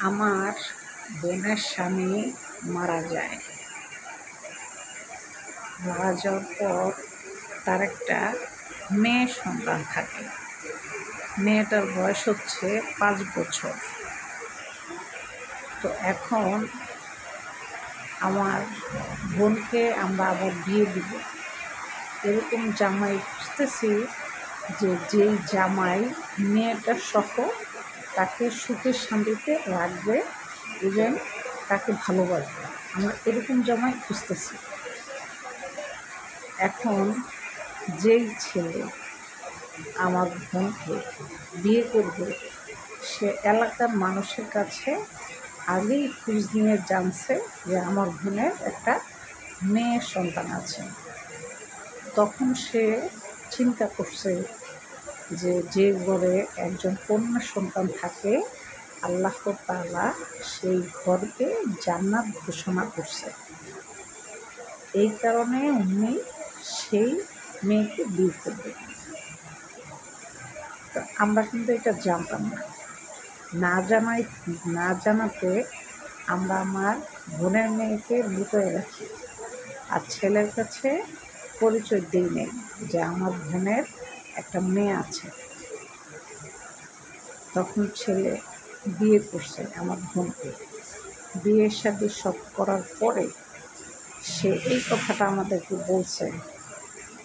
আমার বোনের স্বামী মারা যায়। মারা যাওয়ার পর তার একটা মেয়ে সন্তান থাকে। মেয়েটার বয়স হচ্ছে 5 বছর। তো এখন আমার বোনকে আমরা আবার বিয়ে দিব, এরকম জামাই খুঁজতেছি যে যেই জামাই মেয়েটা সহ তাকে সুখে শান্তিতে রাখবে এবং তাকে ভালোবাসবে। আমরা এরকম জামাই খুঁজতেছি। এখন যেই ছেলে আমার বোনকে বিয়ে করবে সে এলাকার মানুষের কাছে আগেই খোঁজ নিয়ে জানছে যে আমার বোনের একটা মেয়ে সন্তান আছে। তখন সে চিন্তা করছে যে যে ঘরে একজন কন্যা সন্তান থাকে আল্লাহ তাআলা সেই ঘরকে জান্নাত ঘোষণা করছে। এই কারণে উনি সেই মেয়েকে বিয়ে করবে। তো আমরা কিন্তু এটা জানতাম না জানাতে আমরা আমার বোনের মেয়েকে লুকিয়ে রাখি আর ছেলের কাছে পরিচয় দিই নেই যে আমার বোনের একটা মেয়ে আছে। তখন ছেলে বিয়ে করছে আমার বোনকে। বিয়ের শাদী সব করার পরে সে এই কথাটা আমাদেরকে বলছে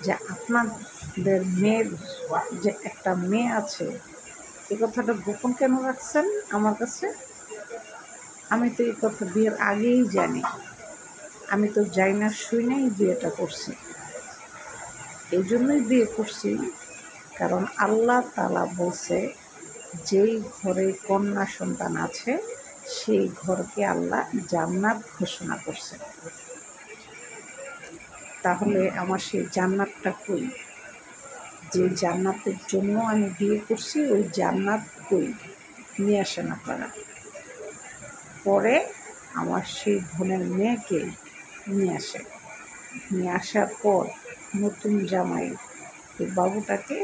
যে আপনাদের মেয়ের যে একটা মেয়ে আছে, এই কথাটা গোপন কেন রাখছেন আমার কাছে? আমি তো এই কথা বিয়ের আগেই জানি। আমি তো যাই না শুই নাই বিয়েটা করছি। এই জন্যই বিয়ে করছি কারণ আল্লাহ তাআলা বলছে যেই ঘরে কন্যা সন্তান আছে সেই ঘরকে আল্লাহ জান্নাত ঘোষণা করছে। তাহলে আমার সেই জান্নাতটা কই? যে জান্নাতের জন্য আমি বিয়ে করছি ওই জান্নাত কই? নিয়ে আসেন আপনারা। পরে আমার সেই বোনের মেয়েকে নিয়ে আসে। নিয়ে আসার পর নতুন জামাই এই বাবুটাকে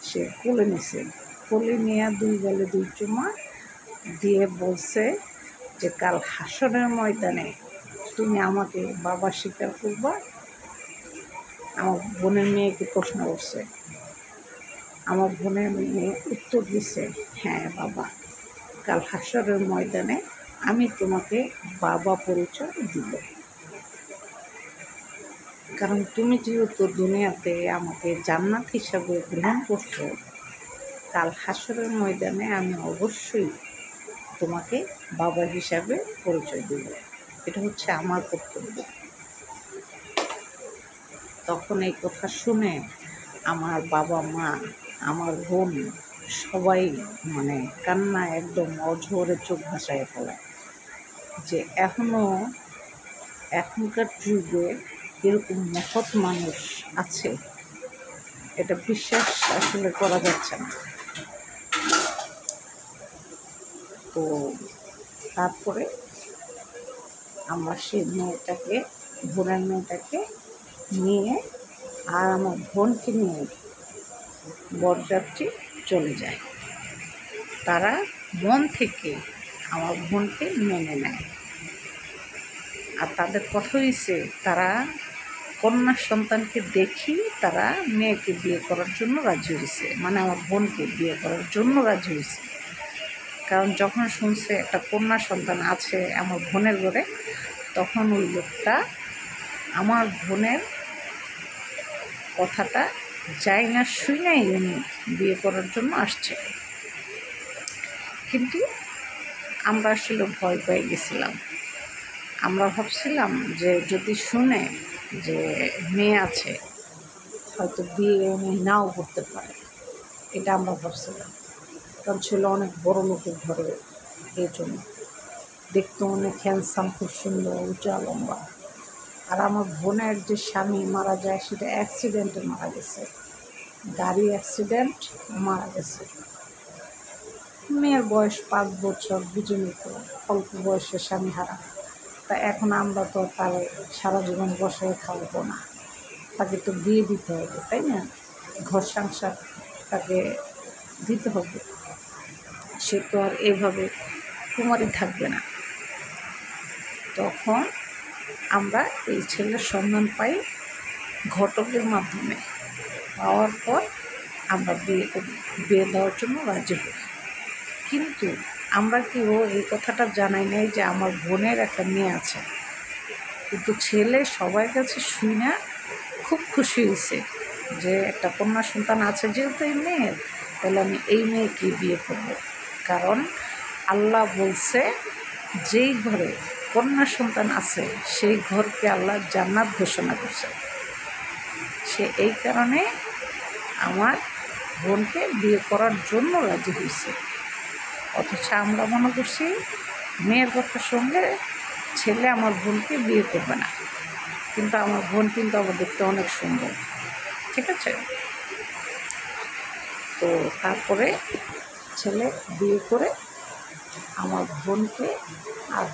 সে কোলে নিছে। কোলে নিয়ে 2 গালে 2 চুমা দিয়ে বলছে যে কাল হাসরের ময়দানে তুমি আমাকে বাবা স্বীকার করবা। আমার বোনের মেয়েকে প্রশ্ন করছে। আমার বোনের মেয়ে উত্তর দিছে, হ্যাঁ বাবা, কাল হাসরের ময়দানে আমি তোমাকে বাবা পরিচয় দিব। কারণ তুমি যেহেতু দুনিয়াতে আমাকে জান্নাত হিসাবে গ্রহণ করছো, কাল হাসরের ময়দানে আমি অবশ্যই তোমাকে বাবা হিসাবে পরিচয় দেব। এটা হচ্ছে আমার কর্তব্য। তখন এই কথা শুনে আমার বাবা মা, আমার বোন সবাই কান্নায় একদম অঝরে চোখ ভাসায় ফেলায় যে এখনকার যুগে এরকম মহৎ মানুষ আছে, এটা বিশ্বাস আসলে করা যাচ্ছে না। তো তারপরে আমরা সেই বোনের মেয়েটাকে নিয়ে আর আমার বোনকে নিয়ে বরযাত্রী চলে যায়। তারা মন থেকে আমার বোনকে মেনে নেয়। আর তাদের কথা হয়েছে তারা কন্যা সন্তানকে দেখি তারা মেয়েকে বিয়ে করার জন্য রাজি হয়েছে, আমার বোনকে বিয়ে করার জন্য রাজি হয়েছে। কারণ যখন শুনছে একটা কন্যা সন্তান আছে আমার বোনের ঘরে, তখন ওই লোকটা আমার বোনের কথাটা যাই না শুই নাই উনি বিয়ে করার জন্য আসছে। কিন্তু আমরা আসলে ভয় পেয়ে গেছিলাম। আমরা ভাবছিলাম যে যদি শুনে যে মেয়ে আছে হয়তো বিয়ে উনি নাও করতে পারে, এটা আমরা ভাবছিলাম। কারণ ছিল অনেক বড় লোকের ঘরে, এই জন্য দেখতে অনেক হ্যান্ডসাম, খুব সুন্দর, উঁচা লম্বা। আর আমার বোনের যে স্বামী মারা যায় সেটা অ্যাক্সিডেন্টে মারা গেছে, গাড়ি অ্যাক্সিডেন্ট মারা গেছে। মেয়ের বয়স 5 বছর, বুঝেনি তো, অল্প বয়সে স্বামী হারা। তা এখন আমরা তো তার সারা জীবন বসে খাওয়াবো না, তাকে তো বিয়ে দিতে হবে, তাই না? ঘর সংসার তাকে দিতে হবে। সে তো আর এভাবে রাজকুমারী থাকবে না। তখন আমরা এই ছেলের সন্ধান পাই ঘটকের মাধ্যমে। পাওয়ার পর আমরা বিয়ে দেওয়ার জন্য রাজি হই। কিন্তু আমরা কেউ এই কথাটা জানাই নাই যে আমার বোনের একটা মেয়ে আছে। কিন্তু ছেলে সবার কাছে শুই না খুব খুশি হয়েছে যে একটা কন্যা সন্তান আছে, যেহেতু এই মেয়ের, তাহলে আমি এই মেয়েকে বিয়ে করব। কারণ আল্লাহ বলছে যেই ঘরে কন্যা সন্তান আছে সেই ঘরকে আল্লাহ জান্নাত ঘোষণা করছে। সে এই কারণে আমার বোনকে বিয়ে করার জন্য রাজি হয়েছে। অথচ আমরা মনে করছি মেয়ের কথার সঙ্গে ছেলে আমার বোনকে বিয়ে করবে না। কিন্তু আমার বোন কিন্তু আমার দেখতে অনেক সুন্দর, ঠিক আছে। তো তারপরে ছেলে বিয়ে করে আমার বোনকে আর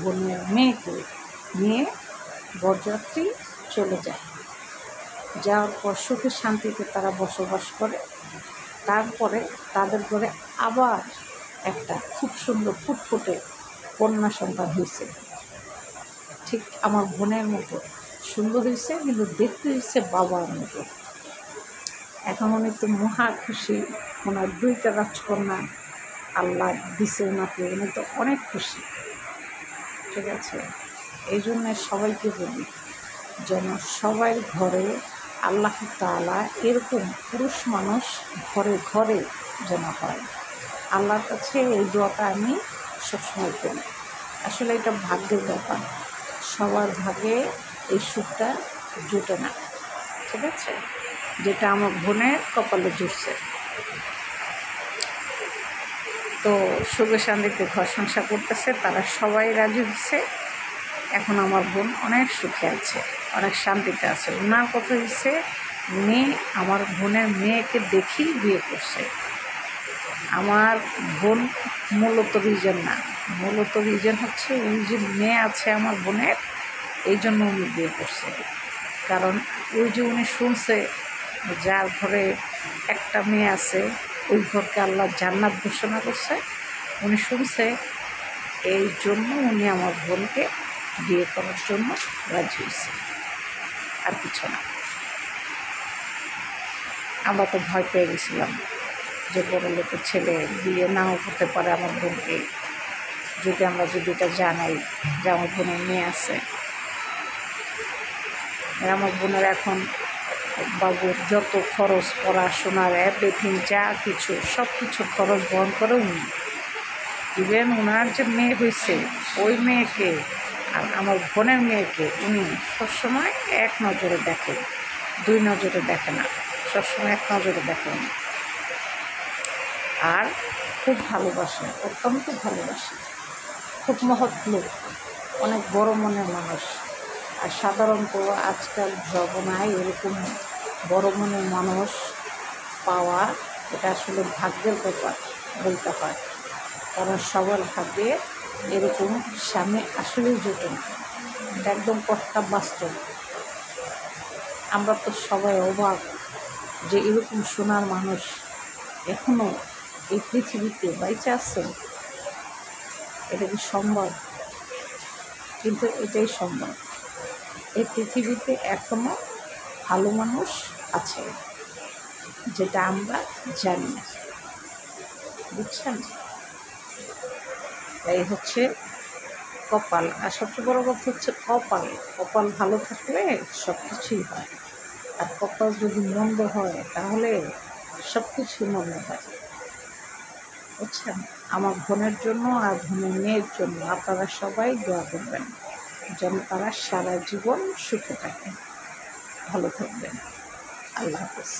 বোনের মেয়েকে নিয়ে বরযাত্রী চলে যায়। যাওয়ার পর সুখে শান্তিতে তারা বসবাস করে। তারপরে তাদের ঘরে আবার একটা খুব সুন্দর ফুটফুটে কন্যা সন্তান হয়েছে, ঠিক আমার বোনের মতো সুন্দর হয়েছে, কিন্তু দেখতে হয়েছে বাবার মতো। এখন উনি তো মহা খুশি, ওনার 2টা রাজকন্যা আল্লাহ দিছে ওনাকে, উনি তো অনেক খুশি, ঠিক আছে। এই জন্য সবাইকে বলি যেন সবাই ঘরে আল্লাহ তাআলা এরকম পুরুষ মানুষ ঘরে ঘরে যেন হয়। আল্লাহর কাছে এই দোয়াটা আমি সবসময় করি। আসলে এটা ভাগ্যের ব্যাপার, সবার ভাগে এই সুখটা জুটে না, ঠিক আছে। যেটা আমার বোনের কপালে জুটছে। তো সুখে শান্তিতে ঘর সংসার করতেছে, তারা সবাই রাজি হচ্ছে। এখন আমার বোন অনেক সুখে আছে, অনেক শান্তিতে আছে। ওনার কথা হচ্ছে উনি আমার বোনের মেয়েকে দেখেই বিয়ে করছে। আমার বোন মূলত রিজন না, মূলত রিজন হচ্ছে ওই যে মেয়ে আছে আমার বোনের, এই জন্য উনি বিয়ে করছে। কারণ ওই যে উনি শুনছে যার ঘরে একটা মেয়ে আছে ওই ঘরকে আল্লাহ জান্নাত ঘোষণা করছে, উনি শুনছে, এই জন্য উনি আমার বোনকে বিয়ে করার জন্য রাজি হয়েছে, আর কিছু না। আমরা তো ভয় পেয়ে গেছিলাম যে বড় লোকের ছেলে বিয়ে নাও হতে পারে আমার বোনকে, যদি এটা জানাই যে আমার বোনের মেয়ে আছে। আমার বোনের এখন বাবুর যত খরচ, পড়াশোনার এভরিথিং, যা কিছু সব কিছুর খরচ বহন করে উনি। ইভেন ওনার যে মেয়ে হয়েছে ওই মেয়েকে আর আমার বোনের মেয়েকে উনি সবসময় এক নজরে দেখে, 2 নজরে দেখে না, সবসময় এক নজরে দেখেন। আর খুব ভালোবাসে, অত্যন্ত ভালোবাসে, খুব মহৎ লোক, অনেক বড় মনের মানুষ। আর সাধারণত আজকাল জমানায় এরকম বড় মনের মানুষ পাওয়া এটা আসলে ভাগ্যের ব্যাপার বলতে হয়। কারণ সবার ভাগ্যে এরকম স্বামী আসলেই জোটে না, এটা একদম কথা বাস্তব। আমরা তো সবাই অবাক যে এরকম সোনার মানুষ এখনও এই পৃথিবীতে বাইচে আছে, এটা কি সম্ভব? কিন্তু এটাই সম্ভব। এই পৃথিবীতে এখনও ভালো মানুষ আছে, যেটা আমরা জানি না, বুঝছেন। এই হচ্ছে কপাল। আর সবচেয়ে বড় কথা হচ্ছে কপাল। কপাল ভালো থাকলে সব কিছুই হয়, আর কপাল যদি মন্দ হয় তাহলে সব কিছুই মন্দ হয়, বুঝছেন। আমার বোনের জন্য আর বোনের মেয়ের জন্য আপনারা সবাই দোয়া করবেন যেন তারা সারা জীবন সুখে থাকেন, ভালো থাকবেন। আল্লাহ হাফেজ।